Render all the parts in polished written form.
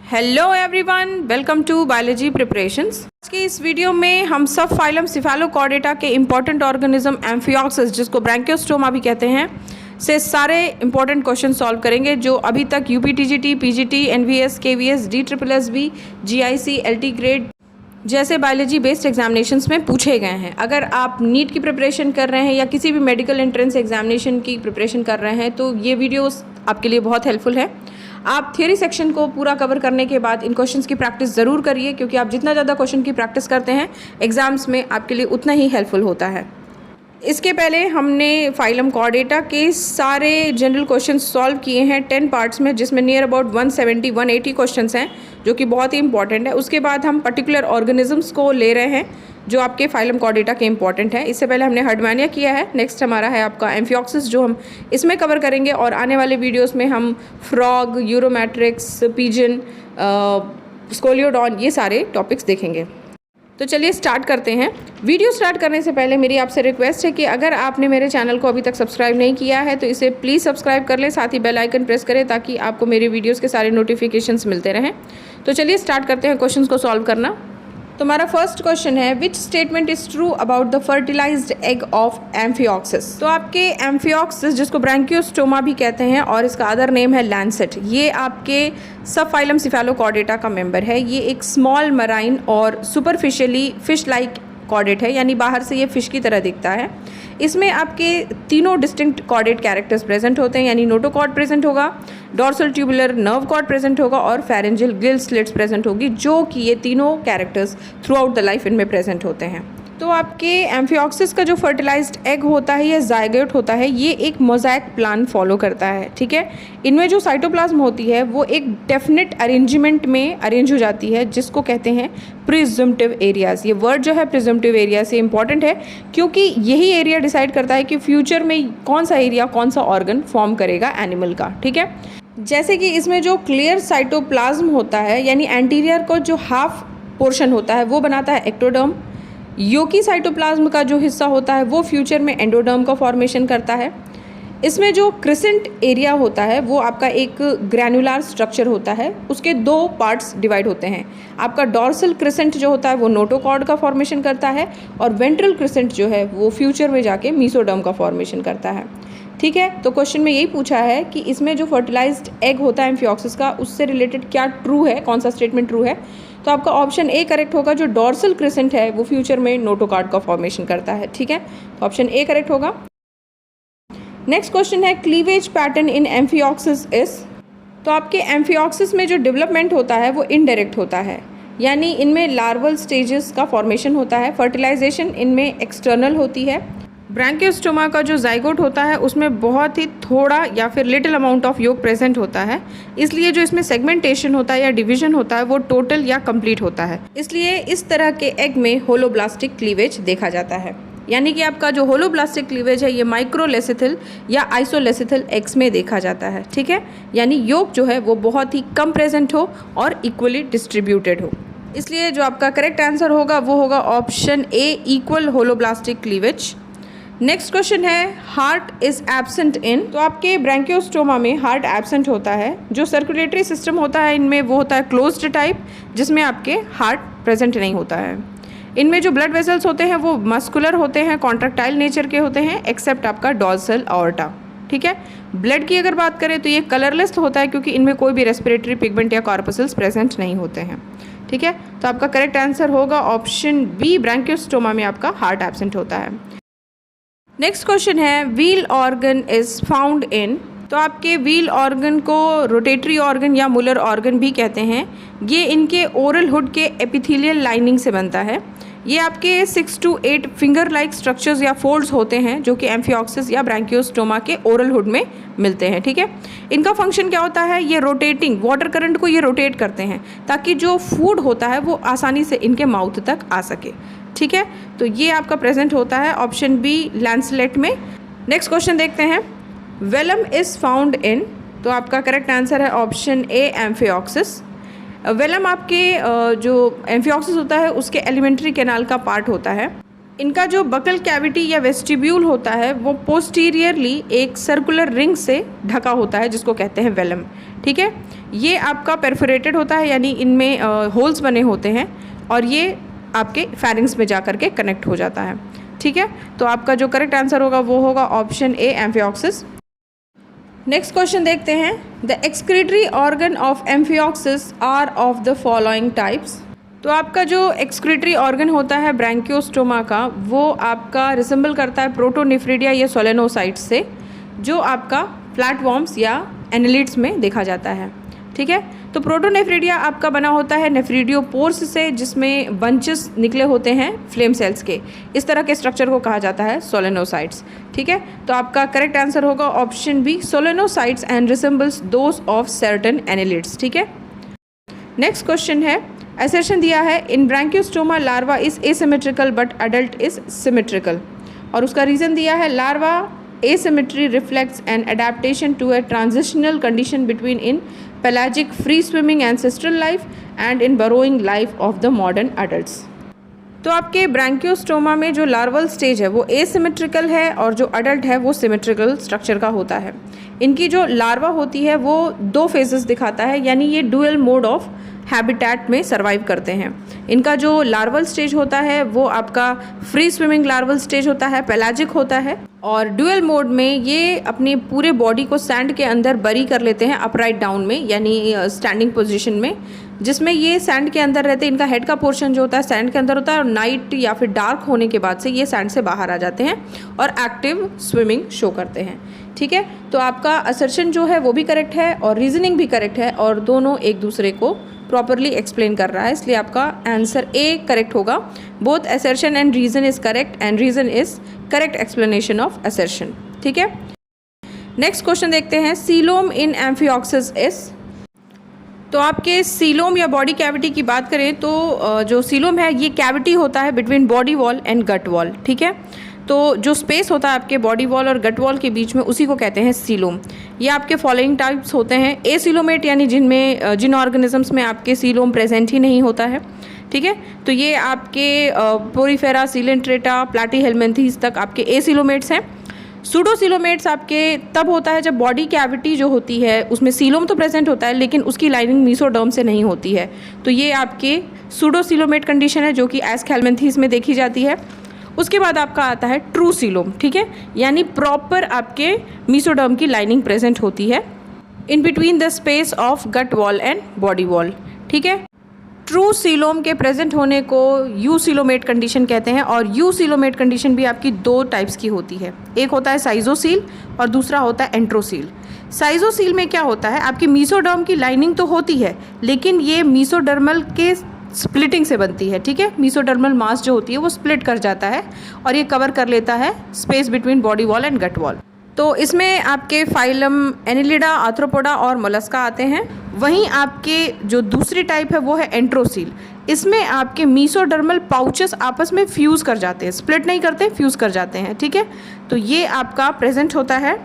Hello everyone, welcome to biology preparations. आज के इस वीडियो में हम सब फाइलम सिफेलोकॉर्डेटा के इंपॉर्टेंट ऑर्गेनिज्म एम्फिऑक्सिस, जिसको ब्रैंकियोस्टोमा भी कहते हैं, से सारे इंपॉर्टेंट क्वेश्चन सॉल्व करेंगे जो अभी तक UPTGT, PGT, NVS, KVS, DSSB, GIC, LT grade जैसे बायोलॉजी बेस्ड एग्जामिनेशंस में पूछे गए हैं। अगर आप नीट की प्रिपरेशन कर रहे हैं या किसी भी मेडिकल एंट्रेंस एग्जामिनेशन की प्रिपरेशन कर रहे हैं तो ये वीडियोस आपके लिए बहुत हेल्पफुल है। आप थियरी सेक्शन को पूरा कवर करने के बाद इन क्वेश्चंस की प्रैक्टिस ज़रूर करिए, क्योंकि आप जितना ज़्यादा क्वेश्चन की प्रैक्टिस करते हैं एग्जाम्स में आपके लिए उतना ही हेल्पफुल होता है। इसके पहले हमने फाइलम कॉर्डेटा के सारे जनरल क्वेश्चन सॉल्व किए हैं 10 पार्ट्स में, जिसमें नियर अबाउट 170-180 क्वेश्चंस हैं जो कि बहुत ही इंपॉर्टेंट है। उसके बाद हम पर्टिकुलर ऑर्गेनिजम्स को ले रहे हैं जो आपके फाइलम कॉर्डेटा के इंपॉर्टेंट है। इससे पहले हमने हर्डमैनिया किया है, नेक्स्ट हमारा है आपका एम्फिऑक्सिस जो हम इसमें कवर करेंगे, और आने वाले वीडियोस में हम फ्रॉग, यूरोमैट्रिक्स, पिजन, स्कोलियोडॉन, ये सारे टॉपिक्स देखेंगे। तो चलिए स्टार्ट करते हैं। वीडियो स्टार्ट करने से पहले मेरी आपसे रिक्वेस्ट है कि अगर आपने मेरे चैनल को अभी तक सब्सक्राइब नहीं किया है तो इसे प्लीज़ सब्सक्राइब कर लें, साथ ही बेल आइकन प्रेस करें ताकि आपको मेरे वीडियोस के सारे नोटिफिकेशंस मिलते रहें। तो चलिए स्टार्ट करते हैं क्वेश्चंस को सॉल्व करना। तो हमारा फर्स्ट क्वेश्चन है, which statement is true about the fertilised egg of amphioxus. तो आपके एम्फिऑक्सिस, जिसको ब्रैंकियोस्टोमा भी कहते हैं और इसका अदर नेम है लैंसेट, ये आपके सब फाइलम सिफेलोकॉर्डेटा का मेंबर है। ये एक स्मॉल मराइन और सुपरफिशियली फिश लाइक कॉर्डेट है, यानी बाहर से ये फिश की तरह दिखता है। इसमें आपके तीनों डिस्टिंक्ट कॉर्डेट कैरेक्टर्स प्रेजेंट होते हैं, यानी नोटोकॉर्ड प्रेजेंट होगा, dorsal tubular nerve cord present होगा और फेरेंजियल गिल स्लिट्स प्रेजेंट होगी, जो कि ये तीनों characters through out the life इनमें प्रेजेंट होते हैं। तो आपके एम्फिऑक्सिस का जो फर्टिलाइज्ड एग होता है या जायगोट होता है, ये एक मोज़ाइक प्लान फॉलो करता है, ठीक है। इनमें जो साइटोप्लाज्म होती है वो एक डेफिनेट अरेंजमेंट में अरेंज हो जाती है, जिसको कहते हैं प्रिजम्पटिव एरियाज़। ये वर्ड जो है प्रिजम्पटिव एरिया से इंपॉर्टेंट है, क्योंकि यही एरिया डिसाइड करता है कि फ्यूचर में कौन सा एरिया, कौन सा ऑर्गन फॉर्म करेगा एनिमल का, ठीक है। जैसे कि इसमें जो क्लियर साइटोप्लाज्म होता है, यानी एंटीरियर को जो हाफ पोर्शन होता है वो बनाता है एक्टोडर्म। योकी साइटोप्लाज्म का जो हिस्सा होता है वो फ्यूचर में एंडोडर्म का फॉर्मेशन करता है। इसमें जो क्रिसेंट एरिया होता है वो आपका एक ग्रैनुलर स्ट्रक्चर होता है, उसके दो पार्ट्स डिवाइड होते हैं। आपका डॉर्सल क्रिसेंट जो होता है वो नोटोकॉर्ड का फॉर्मेशन करता है, और वेंट्रल क्रिसेंट जो है वो फ्यूचर में जाके मीसोडर्म का फॉर्मेशन करता है, ठीक है। तो क्वेश्चन में यही पूछा है कि इसमें जो फर्टिलाइज्ड एग होता है एम्फिऑक्सिस का, उससे रिलेटेड क्या ट्रू है, कौन सा स्टेटमेंट ट्रू है। तो आपका ऑप्शन ए करेक्ट होगा, जो डॉर्सल क्रिसेंट है वो फ्यूचर में नोटोकॉर्ड का फॉर्मेशन करता है, ठीक है। तो ऑप्शन ए करेक्ट होगा। नेक्स्ट क्वेश्चन है, cleavage pattern in amphioxus is. तो आपके एम्फिऑक्सिस में जो डेवलपमेंट होता है वो इनडायरेक्ट होता है, यानी इनमें लार्वल स्टेजेस का फॉर्मेशन होता है। फर्टिलाइजेशन इनमें एक्सटर्नल होती है। ब्रैंकियोस्टोमा का जो जाइगोट होता है उसमें बहुत ही थोड़ा या फिर लिटिल अमाउंट ऑफ योग प्रेजेंट होता है, इसलिए जो इसमें सेगमेंटेशन होता है या डिवीजन होता है वो टोटल या कंप्लीट होता है। इसलिए इस तरह के एग में होलोब्लास्टिक क्लीवेज देखा जाता है, यानी कि आपका जो होलोब्लास्टिक क्लीवेज है ये माइक्रोलेसिथल या आइसोलेसिथल एग्स में देखा जाता है, ठीक है। यानी योग जो है वो बहुत ही कम प्रेजेंट हो और इक्वली डिस्ट्रीब्यूटेड हो। इसलिए जो आपका करेक्ट आंसर होगा वो होगा ऑप्शन ए, equal holoblastic cleavage. Next question है, हार्ट इज एब्सेंट इन। तो आपके ब्रैंकियोस्टोमा में हार्ट एब्सेंट होता है। जो सर्कुलेटरी सिस्टम होता है इनमें वो होता है क्लोज्ड टाइप, जिसमें आपके हार्ट प्रेजेंट नहीं होता है। इनमें जो ब्लड वेसल्स होते हैं वो मस्कुलर होते हैं, कॉन्ट्रैक्टाइल नेचर के होते हैं, एक्सेप्ट आपका डॉर्सल आर्टा, ठीक है। ब्लड की अगर बात करें तो ये कलरलेस होता है, क्योंकि इनमें कोई भी रेस्पिरेटरी पिगमेंट या कॉर्पसल्स प्रेजेंट नहीं होते हैं, ठीक है। तो आपका करेक्ट आंसर होगा ऑप्शन बी, ब्रैंकियोस्टोमा में आपका हार्ट एब्सेंट होता है। नेक्स्ट क्वेश्चन है, wheel organ is found in. तो आपके व्हील ऑर्गन को रोटेटरी ऑर्गन या मुलर ऑर्गन भी कहते हैं। ये इनके ओरल हुड के एपिथेलियल लाइनिंग से बनता है। ये आपके 6 to 8 फिंगर लाइक स्ट्रक्चर्स या फोल्ड्स होते हैं जो कि एम्फिऑक्सिस या ब्रैंकियोस्टोमा के ओरल हुड में मिलते हैं, ठीक है। इनका फंक्शन क्या होता है, ये रोटेटिंग वाटर करंट को ये रोटेट करते हैं ताकि जो फूड होता है वो आसानी से इनके माउथ तक आ सके, ठीक है। तो ये आपका प्रेजेंट होता है ऑप्शन बी, लैंसलेट में। नेक्स्ट क्वेश्चन देखते हैं, वेलम इज फाउंड इन। तो आपका करेक्ट आंसर है ऑप्शन ए, एम्फिऑक्सिस। वेलम आपके जो एम्फिऑक्सिस होता है उसके एलिमेंट्री कैनाल का पार्ट होता है। इनका जो बकल कैविटी या वेस्टिब्यूल होता है वो पोस्टीरियरली एक सर्कुलर रिंग से ढका होता है जिसको कहते हैं वेलम। ठीक है, ये आपका परफोरेटेड होता है, यानी इनमें होल्स बने होते हैं और ये आपके फेरिंग्स में जा कर के कनेक्ट हो जाता है। ठीक है, तो आपका जो करेक्ट आंसर होगा वो होगा option A, amphioxus. Next question देखते हैं। The excretory organ of amphioxus are of the following types. तो आपका जो एक्सक्रीटरी ऑर्गन होता है ब्रैंकियोस्टोमा का, वो आपका रिसेंबल करता है प्रोटोनेफ्रिडिया या सोलेनोसाइट्स से, जो आपका फ्लैटवर्म्स या एनालिड्स में देखा जाता है। ठीक है, तो प्रोटोनेफ्रिडिया आपका बना होता है नेफ्रिडियोपोर्स से, जिसमें बंचेस निकले होते हैं फ्लेम सेल्स के। इस तरह के स्ट्रक्चर को कहा जाता है सोलेनोसाइट्स। ठीक है, तो आपका करेक्ट आंसर होगा option B, solenocytes and resembles those of certain annelids. ठीक है, नेक्स्ट क्वेश्चन है, असर्शन दिया है in Branchiostoma larva is asymmetrical but adult is symmetrical, और उसका रीज़न दिया है larva asymmetry reflects an adaptation to a transitional condition between in pelagic free swimming ancestral life and in burrowing life of the modern adults। तो आपके Branchiostoma में जो larval stage है वो एसिमेट्रिकल है और जो अडल्ट है वो सिमेट्रिकल स्ट्रक्चर का होता है। इनकी जो लार्वा होती है वो 2 फेजेस दिखाता है, यानी ये डुअल मोड ऑफ हैबिटेट में सर्वाइव करते हैं। इनका जो लार्वल स्टेज होता है वो आपका फ्री स्विमिंग लार्वल स्टेज होता है, पेलाजिक होता है, और डुअल मोड में ये अपने पूरे बॉडी को सैंड के अंदर बरी कर लेते हैं अपराइट डाउन में, यानी स्टैंडिंग पोजीशन में, जिसमें ये सैंड के अंदर रहते हैं। इनका हेड का पोर्शन जो होता है सैंड के अंदर होता है और नाइट या फिर डार्क होने के बाद से ये सैंड से बाहर आ जाते हैं और एक्टिव स्विमिंग शो करते हैं। ठीक है, तो आपका असर्शन जो है वो भी करेक्ट है और रीजनिंग भी करेक्ट है और दोनों एक दूसरे को प्रॉपरली एक्सप्लेन कर रहा है, इसलिए आपका आंसर ए करेक्ट होगा। Both assertion and reason is correct and reason is correct explanation of assertion. ठीक है, नेक्स्ट क्वेश्चन देखते हैं। Coelom in amphioxus is. तो आपके सीलोम या बॉडी कैविटी की बात करें तो जो सीलोम है ये कैविटी होता है between body wall and gut wall. ठीक है, तो जो स्पेस होता है आपके बॉडी वॉल और गट वॉल के बीच में, उसी को कहते हैं सीलोम। ये आपके फॉलोइंग टाइप्स होते हैं। एसीलोमेट यानी जिन ऑर्गेनिजम्स में आपके सीलोम प्रेजेंट ही नहीं होता है। ठीक है, तो ये आपके पोरीफेरा, सीलेंट्रेटा, प्लैटीहेलमिन्थीज तक आपके एसीलोमेट्स हैं। सूडोसीलोमेट्स आपके तब होता है जब बॉडी कैविटी जो होती है उसमें सीलोम तो प्रेजेंट होता है लेकिन उसकी लाइनिंग मीसोडर्म से नहीं होती है, तो ये आपके सूडोसीलोमेट कंडीशन है जो कि एस्केल्मेंथीज में देखी जाती है। उसके बाद आपका आता है ट्रू सीलोम। ठीक है, यानी प्रॉपर आपके मीसोडर्म की लाइनिंग प्रेजेंट होती है in between the space of gut wall and body wall. ठीक है, ट्रू सीलोम के प्रेजेंट होने को यू सीलोमेट कंडीशन कहते हैं और यू सीलोमेट कंडीशन भी आपकी 2 टाइप्स की होती है। एक होता है साइजोसील और दूसरा होता है एंट्रोसील। साइजोसील में क्या होता है, आपकी मीसोडर्म की लाइनिंग तो होती है लेकिन ये मीसोडर्मल के स्प्लिटिंग से बनती है। ठीक है, मीसोडर्मल मास जो होती है वो स्प्लिट कर जाता है और ये कवर कर लेता है space between body wall and gut wall. तो इसमें आपके फाइलम एनिलिडा, आर्थ्रोपोडा और मोलस्का आते हैं। वहीं आपके जो दूसरी टाइप है वो है एंट्रोसील। इसमें आपके मीसोडर्मल पाउचेस आपस में फ्यूज़ कर जाते हैं, स्प्लिट नहीं करते, फ्यूज़ कर जाते हैं। ठीक है, तो ये आपका प्रेजेंट होता है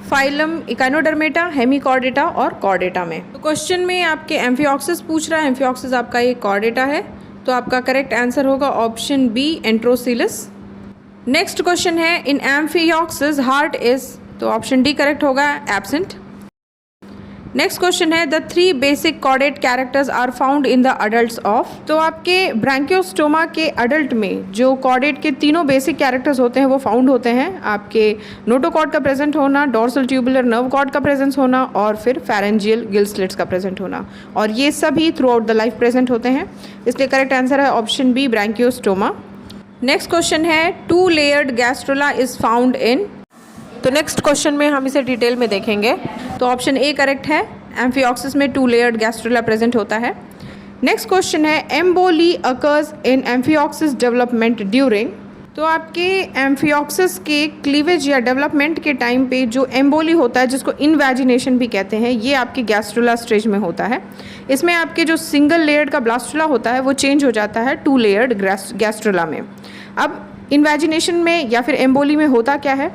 फाइलम इकाइनोडर्मेटा, हेमिकॉर्डेटा और कॉर्डेटा में। तो क्वेश्चन में आपके एम्फिऑक्सिस पूछ रहा है। एम्फिऑक्सिस आपका ये कॉर्डेटा है, तो आपका करेक्ट आंसर होगा option B, enterocoelous. Next question है इन एम्फिऑक्सिस हार्ट इज, तो ऑप्शन डी करेक्ट होगा, एब्सेंट। नेक्स्ट क्वेश्चन है the 3 basic chordate characters are found in the adults of. तो आपके ब्रैंकियोस्टोमा के अडल्ट में जो कॉर्डेट के 3 बेसिक कैरेक्टर्स होते हैं वो फाउंड होते हैं। आपके नोटोकॉर्ड का प्रेजेंट होना, डोर्सल ट्यूबुलर नर्व कॉर्ड का प्रेजेंस होना और फिर फेरेंजियल गिल स्लिट्स का प्रेजेंट होना, और ये सभी throughout the life present होते हैं, इसलिए करेक्ट आंसर है option B, branchiostoma. Next question है 2 layered gastrula is found in. तो नेक्स्ट क्वेश्चन में हम इसे डिटेल में देखेंगे। तो ऑप्शन ए करेक्ट है, एम्फिऑक्सिस में 2 लेयर्ड गैस्ट्रोला प्रेजेंट होता है। नेक्स्ट क्वेश्चन है emboli occurs in amphioxus development during. तो आपके एम्फिऑक्सिस के क्लीवेज या डेवलपमेंट के टाइम पे जो एम्बोली होता है, जिसको इनवैजिनेशन भी कहते हैं, ये आपके गैस्ट्रोला स्टेज में होता है। इसमें आपके जो सिंगल लेयर्ड का ब्लास्टुला होता है वो चेंज हो जाता है 2 लेयर्ड गैस्ट्रोला में। अब इन्वैजिनेशन में या फिर एम्बोली में होता क्या है,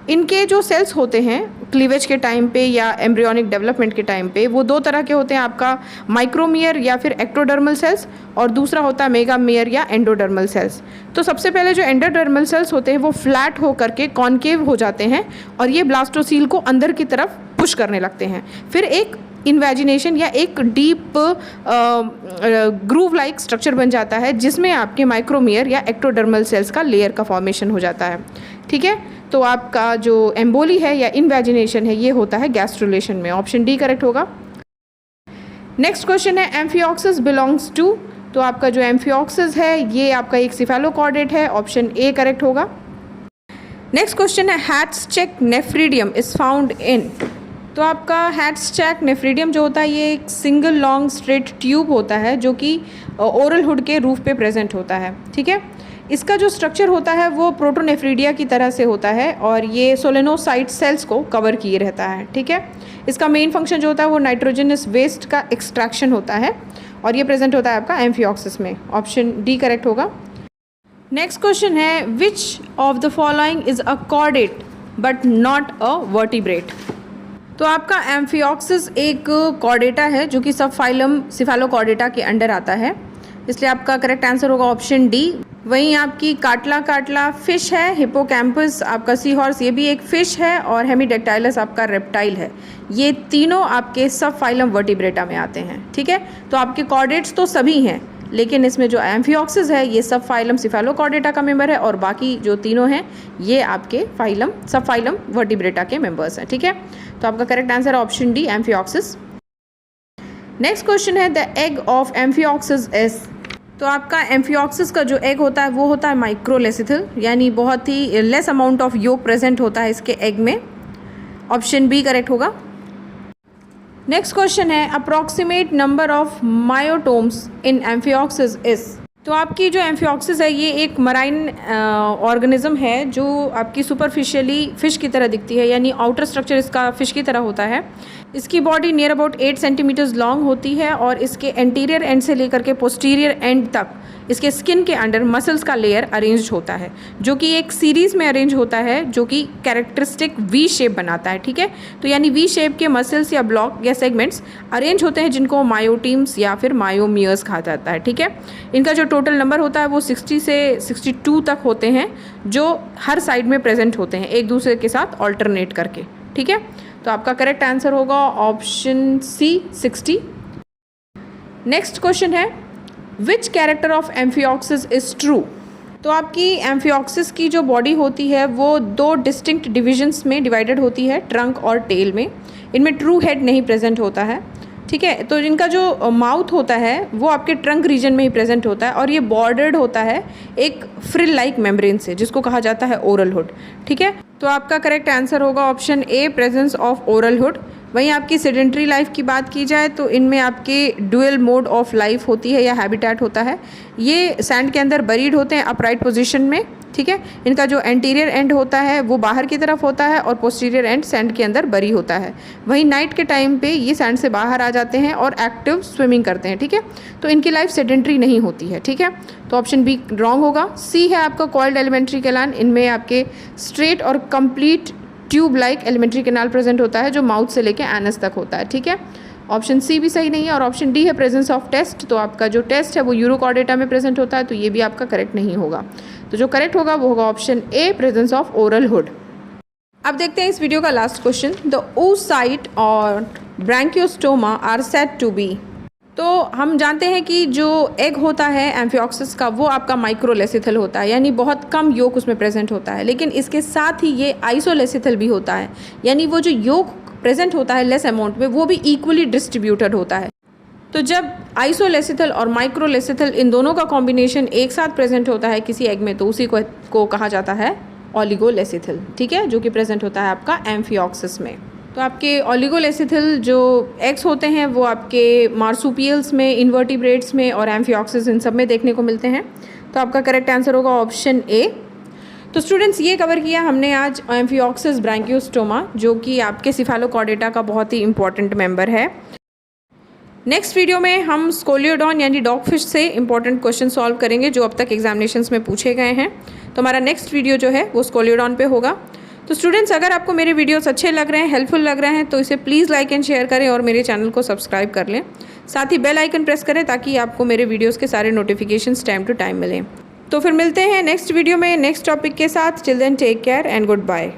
इनके जो सेल्स होते हैं क्लीवेज के टाइम पे या एम्ब्रियोनिक डेवलपमेंट के टाइम पे, वो दो तरह के होते हैं, आपका माइक्रोमियर या फिर एक्टोडर्मल सेल्स, और दूसरा होता है मेगामियर या एंडोडर्मल सेल्स। तो सबसे पहले जो एंडोडर्मल सेल्स होते हैं वो फ्लैट हो करके कॉन्केव हो जाते हैं और ये ब्लास्टोसील को अंदर की तरफ पुश करने लगते हैं। फिर एक इन्वेजिनेशन या एक डीप ग्रूव लाइक स्ट्रक्चर बन जाता है जिसमें आपके माइक्रोमियर या एक्टोडर्मल सेल्स का लेयर का फॉर्मेशन हो जाता है। ठीक है, तो आपका जो एम्बोली है या इन्वेजिनेशन है ये होता है गैस्ट्रुलेशन में। ऑप्शन डी करेक्ट होगा। नेक्स्ट क्वेश्चन है एम्फिऑक्सिस बिलोंग्स टू। तो आपका जो एम्फिऑक्सिस है ये आपका एक सिफेलोकॉर्डेट है। ऑप्शन ए करेक्ट होगा। नेक्स्ट क्वेश्चन है hats-check nephridium is found in. तो आपका हैट्स-चेक नेफ्रीडियम जो होता है ये एक सिंगल लॉन्ग स्ट्रेट ट्यूब होता है जो कि ओरल हुड के रूफ पे प्रेजेंट होता है। ठीक है, इसका जो स्ट्रक्चर होता है वो प्रोटोनेफ्रीडिया की तरह से होता है और ये सोलेनोसाइट सेल्स को कवर किए रहता है। ठीक है, इसका मेन फंक्शन जो होता है वो नाइट्रोजनस वेस्ट का एक्सट्रैक्शन होता है और ये प्रेजेंट होता है आपका एम्फिऑक्सिस में। ऑप्शन डी करेक्ट होगा। नेक्स्ट क्वेश्चन है which of the following is a chordate but not a vertebrate. तो आपका एम्फिऑक्सिस एक कॉर्डेटा है जो कि सब फाइलम सिफेलोकॉर्डेटा के अंडर आता है, इसलिए आपका करेक्ट आंसर होगा ऑप्शन डी। वहीं आपकी काटला फिश है, हिपोकैम्पस आपका सी हॉर्स ये भी एक फिश है और हेमीडेक्टाइलस आपका रेप्टाइल है। ये तीनों आपके सब फाइलम वर्टिब्रेटा में आते हैं। ठीक है, तो आपके कॉर्डेट्स तो सभी हैं लेकिन इसमें जो एम्फिऑक्सिस है ये सब फाइलम सिफेलोकॉर्डेटा का मेंबर है और बाकी जो तीनों हैं ये आपके फाइलम सब फाइलम वर्टिब्रेटा के मेंबर्स हैं। ठीक है, तो आपका करेक्ट आंसर है option D amphioxus. Next question है the egg of amphioxus is. तो आपका एम्फिऑक्सिस का जो एग होता है वो होता है माइक्रोलेसिथल, यानी बहुत ही less amount of yolk present होता है इसके एग में। ऑप्शन बी करेक्ट होगा। नेक्स्ट क्वेश्चन है approximate number of myotomes in amphioxus is. तो आपकी जो एम्फिऑक्सिस है ये एक मराइन ऑर्गेनिज्म है जो आपकी सुपरफिशियली फिश की तरह दिखती है, यानी आउटर स्ट्रक्चर इसका फिश की तरह होता है। इसकी body near about 8 centimetres long होती है और इसके एंटीरियर एंड से लेकर के पोस्टीरियर एंड तक इसके स्किन के अंडर मसल्स का लेयर अरेंज होता है जो कि एक सीरीज़ में अरेंज होता है जो कि कैरेक्टरिस्टिक वी शेप बनाता है। ठीक है, तो यानी वी शेप के मसल्स या ब्लॉक या सेगमेंट्स अरेंज होते हैं जिनको मायोटीम्स या फिर मायोमियर्स कहा जाता है। ठीक है, इनका जो टोटल नंबर होता है वो 60 से 62 तक होते हैं जो हर साइड में प्रेजेंट होते हैं एक दूसरे के साथ ऑल्टरनेट करके। ठीक है, तो आपका करेक्ट आंसर होगा ऑप्शन सी 60। नेक्स्ट क्वेश्चन है विच character of amphioxus is true. तो आपकी एम्फिऑक्सिस की जो बॉडी होती है वो दो डिस्टिंक्ट डिविजन्स में डिवाइडेड होती है, ट्रंक और टेल में। इनमें ट्रू हेड नहीं प्रेजेंट होता है। ठीक है, तो इनका जो माउथ होता है वो आपके ट्रंक रीजन में ही प्रेजेंट होता है और ये बॉर्डर्ड होता है एक फ्रिल लाइक मेम्ब्रेन से जिसको कहा जाता है ओरल हुड। ठीक है, तो आपका करेक्ट आंसर होगा option A presence of oral hood. वहीं आपकी सेडेंट्री लाइफ की बात की जाए तो इनमें आपके डुअल मोड ऑफ लाइफ होती है या हैबिटेट होता है। ये सैंड के अंदर बरीड होते हैं अपराइट पोजीशन में। ठीक है, इनका जो एंटीरियर एंड होता है वो बाहर की तरफ होता है और पोस्टीरियर एंड सैंड के अंदर बरी होता है। वहीं नाइट के टाइम पे ये सैंड से बाहर आ जाते हैं और एक्टिव स्विमिंग करते हैं। ठीक है, तो इनकी लाइफ सेडेंट्री नहीं होती है। ठीक है, तो ऑप्शन बी रॉन्ग होगा। सी है आपका कॉइल्ड एलिमेंट्री कैनाल। इनमें आपके स्ट्रेट और complete tube like alimentary canal present होता है जो माउथ से लेके एनस तक होता है। ठीक है, ऑप्शन सी भी सही नहीं है और ऑप्शन डी है प्रेजेंस ऑफ टेस्ट। तो आपका जो टेस्ट है वो यूरोकॉर्डेटा में प्रेजेंट होता है, तो ये भी आपका करेक्ट नहीं होगा। तो जो करेक्ट होगा वो होगा option A presence of oral hood. अब देखते हैं इस वीडियो का लास्ट क्वेश्चन। द oocyte और branchiostoma are said to be. तो हम जानते हैं कि जो एग होता है एम्फिऑक्सिस का वो आपका माइक्रोलेसिथल होता है, यानी बहुत कम योक उसमें प्रेजेंट होता है, लेकिन इसके साथ ही ये आइसोलेसिथल भी होता है, यानी वो जो योक प्रेजेंट होता है लेस अमाउंट में वो भी इक्वली डिस्ट्रीब्यूटेड होता है। तो जब आइसोलेसिथल और माइक्रोलेसिथल इन दोनों का कॉम्बिनेशन एक साथ प्रेजेंट होता है किसी एग में तो उसी को कहा जाता है ओलिगोलेसिथल। ठीक है, जो कि प्रेजेंट होता है आपका एम्फिऑक्सिस में। तो आपके ओलिगोलेसिथल जो एग्स होते हैं वो आपके मार्सुपियल्स में, इन्वर्टिब्रेट्स में और एम्फिऑक्सिस इन सब में देखने को मिलते हैं। तो आपका करेक्ट आंसर होगा ऑप्शन ए। तो स्टूडेंट्स ये कवर किया हमने आज एम्फिऑक्सिस ब्रैंकियोस्टोमा जो कि आपके सिफेलोकॉर्डेटा का बहुत ही इंपॉर्टेंट मेंबर है। नेक्स्ट वीडियो में हम स्कोलियोडॉन यानी डॉगफिश से इंपॉर्टेंट क्वेश्चन सॉल्व करेंगे जो अब तक एग्जामिनेशंस में पूछे गए हैं। तो हमारा नेक्स्ट वीडियो जो है वो स्कोलियोडॉन पे होगा। तो स्टूडेंट्स, अगर आपको मेरे वीडियोस अच्छे लग रहे हैं, हेल्पफुल लग रहे हैं, तो इसे प्लीज़ लाइक एंड शेयर करें और मेरे चैनल को सब्सक्राइब कर लें। साथ ही बेल आइकन प्रेस करें ताकि आपको मेरे वीडियोस के सारे नोटिफिकेशंस टाइम टू टाइम मिलें। तो फिर मिलते हैं नेक्स्ट वीडियो में नेक्स्ट टॉपिक के साथ। Till then take care and good bye.